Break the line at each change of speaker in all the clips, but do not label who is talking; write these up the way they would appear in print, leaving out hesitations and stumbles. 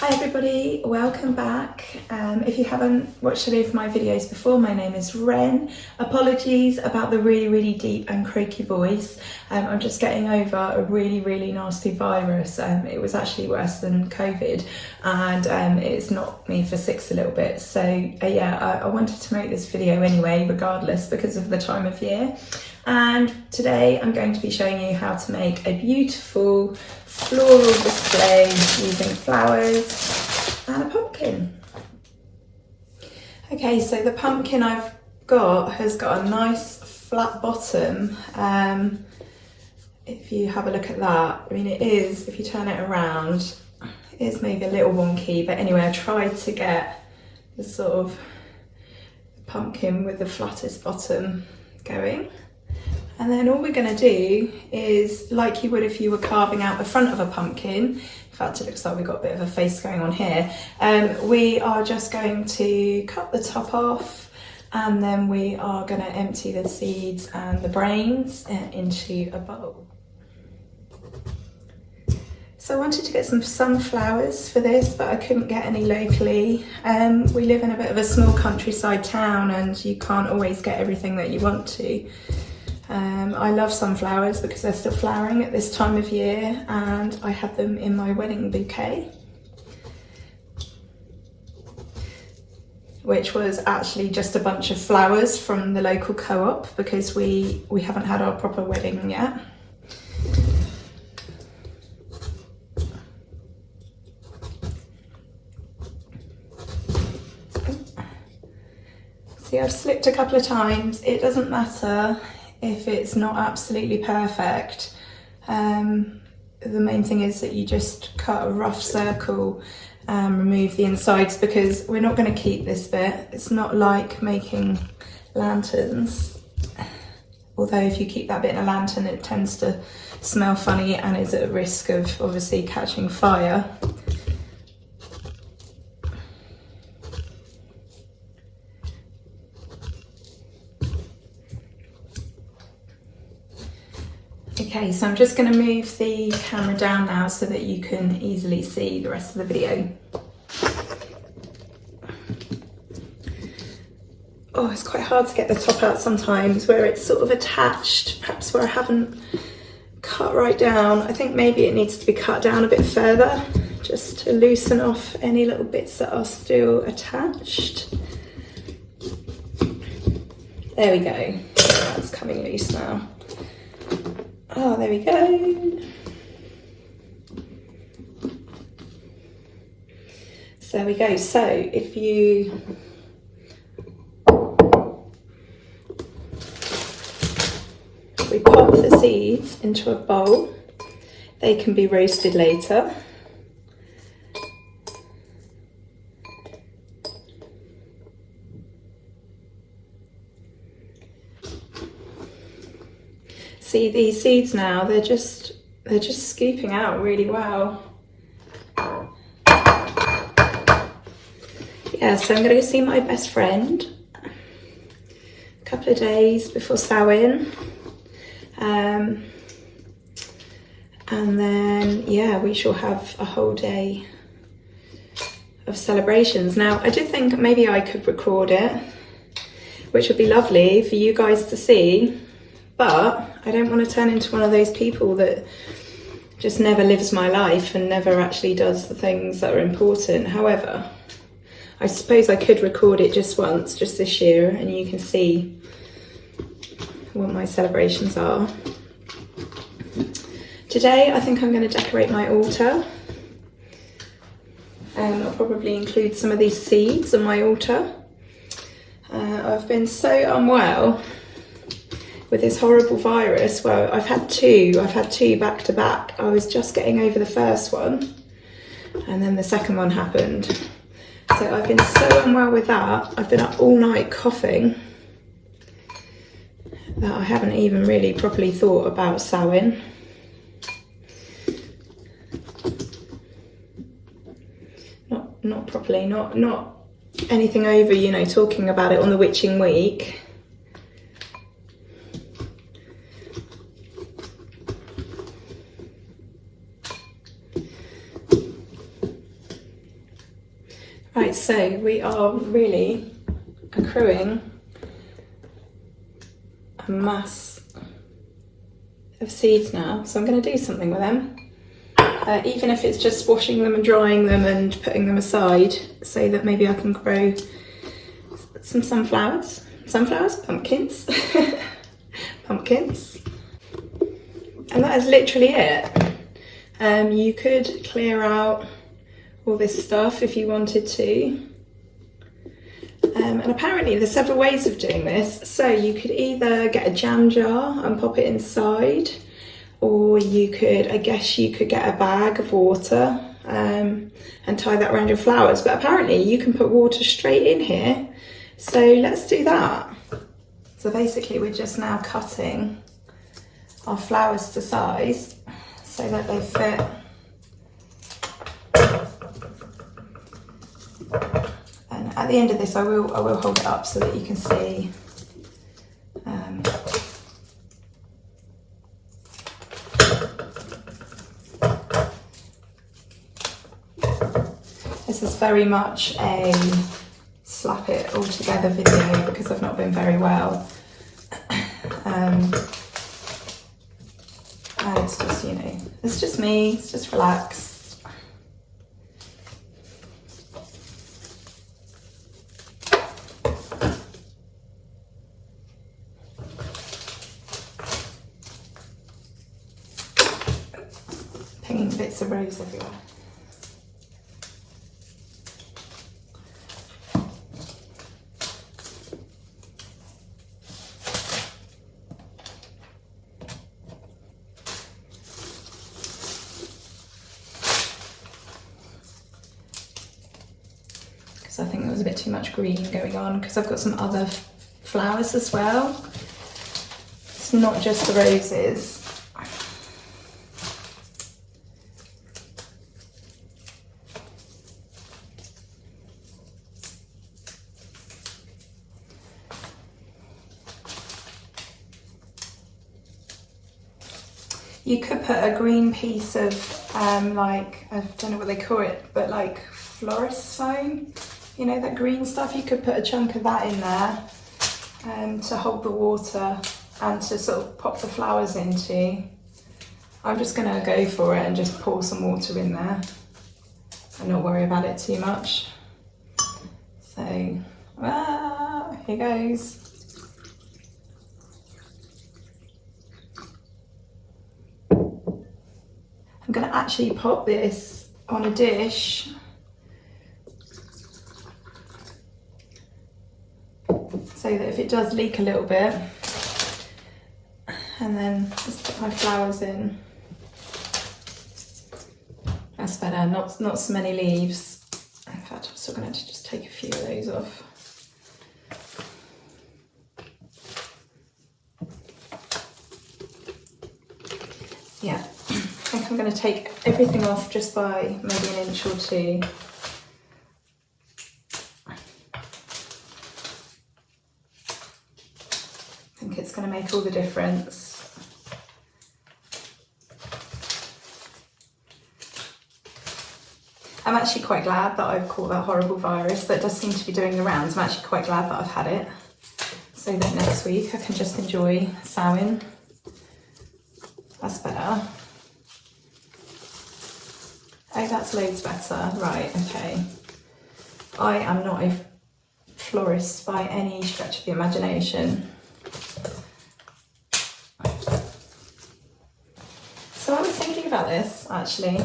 Hi everybody, welcome back. If you haven't watched any of my videos before, my name is Ren. Apologies about the really deep and croaky voice. I'm just getting over a really nasty virus. It was actually worse than COVID, and it's knocked me for six a little bit. So I wanted to make this video anyway, regardless, because of the time of year. And today I'm going to be showing you how to make a beautiful floral display using flowers and a pumpkin. Okay, so the pumpkin I've got has got a nice flat bottom. If you have a look at that, I mean, it is, if you turn it around, it is maybe a little wonky, but anyway, I tried to get the sort of pumpkin with the flattest bottom going. And then all we're going to do is, like you would if you were carving out the front of a pumpkin, in fact it looks like we've got a bit of a face going on here, we are just going to cut the top off, and then we are going to empty the seeds and the brains into a bowl. So I wanted to get some sunflowers for this, but I couldn't get any locally. We live in a bit of a small countryside town and you can't always get everything that you want to. I love sunflowers because they're still flowering at this time of year, and I had them in my wedding bouquet, which was actually just a bunch of flowers from the local co-op because we haven't had our proper wedding yet. See, I've slipped a couple of times. It doesn't matter if it's not absolutely perfect. The main thing is that you just cut a rough circle and remove the insides, because we're not going to keep this bit. It's not like making lanterns, although if you keep that bit in a lantern it tends to smell funny and is at risk of obviously catching fire. Okay, so I'm just going to move the camera down now so that you can easily see the rest of the video. Oh, it's quite hard to get the top out sometimes where it's sort of attached, perhaps where I haven't cut right down. I think maybe it needs to be cut down a bit further just to loosen off any little bits that are still attached. There we go, that's coming loose now. Oh, there we go. So there we go. So if you we pop the seeds into a bowl, they can be roasted later. See these seeds now, they're just scooping out really well. Yeah, so I'm going to go see my best friend a couple of days before Samhain. And then, yeah, we shall have a whole day of celebrations. Now, I did think maybe I could record it, which would be lovely for you guys to see, but I don't want to turn into one of those people that just never lives my life and never actually does the things that are important. However, I suppose I could record it just once, just this year, and you can see what my celebrations are. Today, I think I'm going to decorate my altar. I'll probably include some of these seeds on my altar. I've been so unwell with this horrible virus. Well, I've had two back to back. I was just getting over the first one and then the second one happened. So I've been so unwell with that. I've been up all night coughing that I haven't even really properly thought about Samhain. Not properly, not anything over, you know, talking about it on the witching week. Right, so we are really accruing a mass of seeds now, so I'm going to do something with them, even if it's just washing them and drying them and putting them aside so that maybe I can grow some sunflowers, pumpkins, pumpkins, and that is literally it. You could clear out all this stuff if you wanted to. And apparently there's several ways of doing this. So you could either get a jam jar and pop it inside, or you could, I guess you could get a bag of water and tie that around your flowers. But apparently you can put water straight in here. So let's do that. So basically we're just now cutting our flowers to size so that they fit. And at the end of this, I will hold it up so that you can see. This is very much a slap it all together video because I've not been very well. And it's just, you know, it's just me, it's just relaxed. Pinging bits of rose everywhere. I think there was a bit too much green going on because I've got some other flowers as well. It's not just the roses. You could put a green piece of like, I don't know what they call it, but like florist foam. You know, that green stuff, you could put a chunk of that in there to hold the water and to sort of pop the flowers into. I'm just going to go for it and just pour some water in there and not worry about it too much. So, here goes. I'm going to actually pop this on a dish so that if it does leak a little bit, and then just put my flowers in. That's better, not so many leaves. In fact, I'm still going to just take a few of those off. Yeah, I think I'm going to take everything off just by maybe an inch or two. I think it's going to make all the difference. I'm actually quite glad that I've caught that horrible virus that does seem to be doing the rounds. I'm actually quite glad that I've had it, so that next week I can just enjoy Samhain. That's better. Oh, that's loads better. Right, okay. I am not a florist by any stretch of the imagination. So I was thinking about this, actually.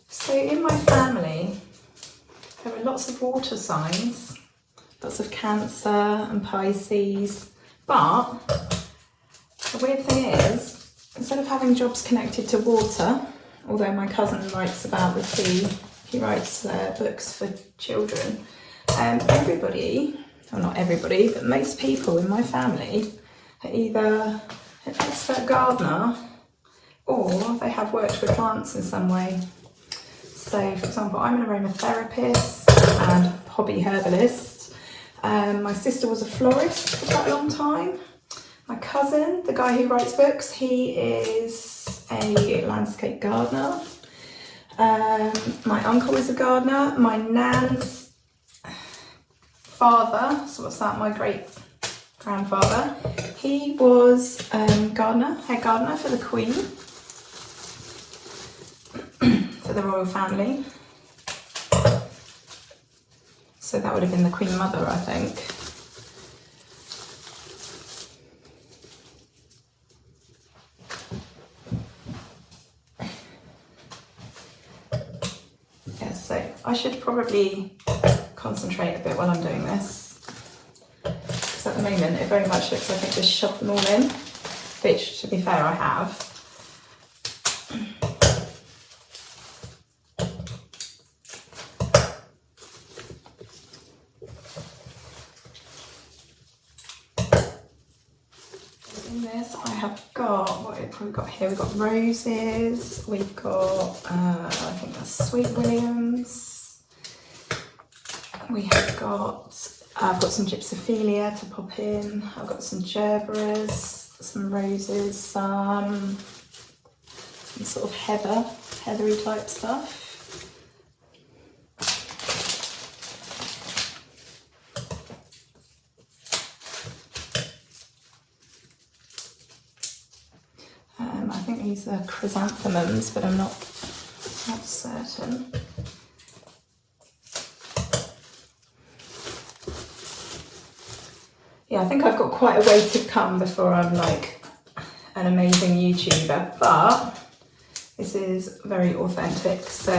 So in my family, there are lots of water signs, lots of Cancer and Pisces, but the weird thing is, instead of having jobs connected to water, although my cousin writes about the sea, he writes books for children, everybody, well not everybody, but most people in my family are either an expert gardener or they have worked with plants in some way. So, for example, I'm an aromatherapist and hobby herbalist. My sister was a florist for quite a long time. My cousin, the guy who writes books, he is a landscape gardener. My uncle is a gardener. My nan's father, so what's that, my great grandfather, he was head gardener for the Queen, for the royal family. So that would have been the Queen Mother, I think. Yeah, so I should probably concentrate a bit while I'm doing this, because at the moment it very much looks like I've just shoved them all in, which, to be fair, I have. In this I have got, what have we got here? We've got roses, we've got, I think that's Sweet Williams. We have got, I've got some gypsophilia to pop in. I've got some gerberas, some roses, some sort of heathery type stuff. I think these are chrysanthemums, but I'm not certain. Yeah, I think I've got quite a way to come before I'm like an amazing YouTuber, but this is very authentic. So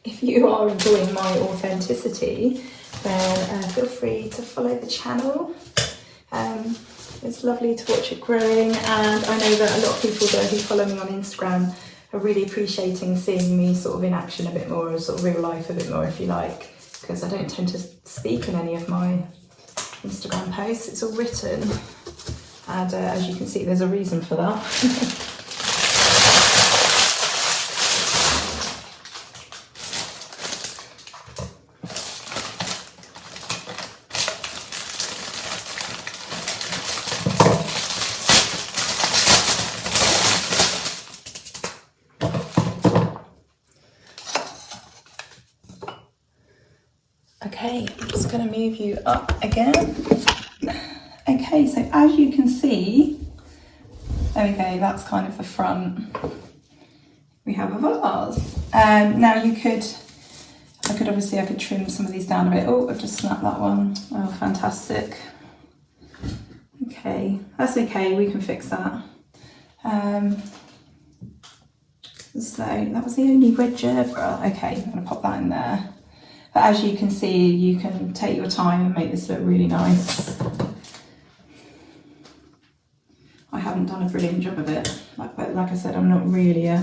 if you are enjoying my authenticity, then feel free to follow the channel. It's lovely to watch it growing, and I know that a lot of people who follow me on Instagram are really appreciating seeing me sort of in action a bit more, or sort of real life a bit more, if you like, because I don't tend to speak in any of my Instagram posts. It's all written, and as you can see, there's a reason for that. Okay, I'm just going to move you up again. Okay, so as you can see, there we go, that's kind of the front. We have a vase. Now I could trim some of these down a bit. Oh, I've just snapped that one. Oh, fantastic. Okay, that's okay, we can fix that. So that was the only red gerbera. Okay, I'm going to pop that in there. But as you can see, you can take your time and make this look really nice. I haven't done a brilliant job of it. Like I said, I'm not really a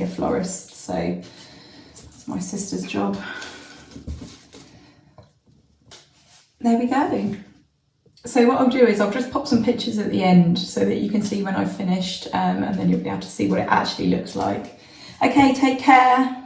florist, so it's my sister's job. There we go. So what I'll do is I'll just pop some pictures at the end so that you can see when I've finished, and then you'll be able to see what it actually looks like. Okay, take care.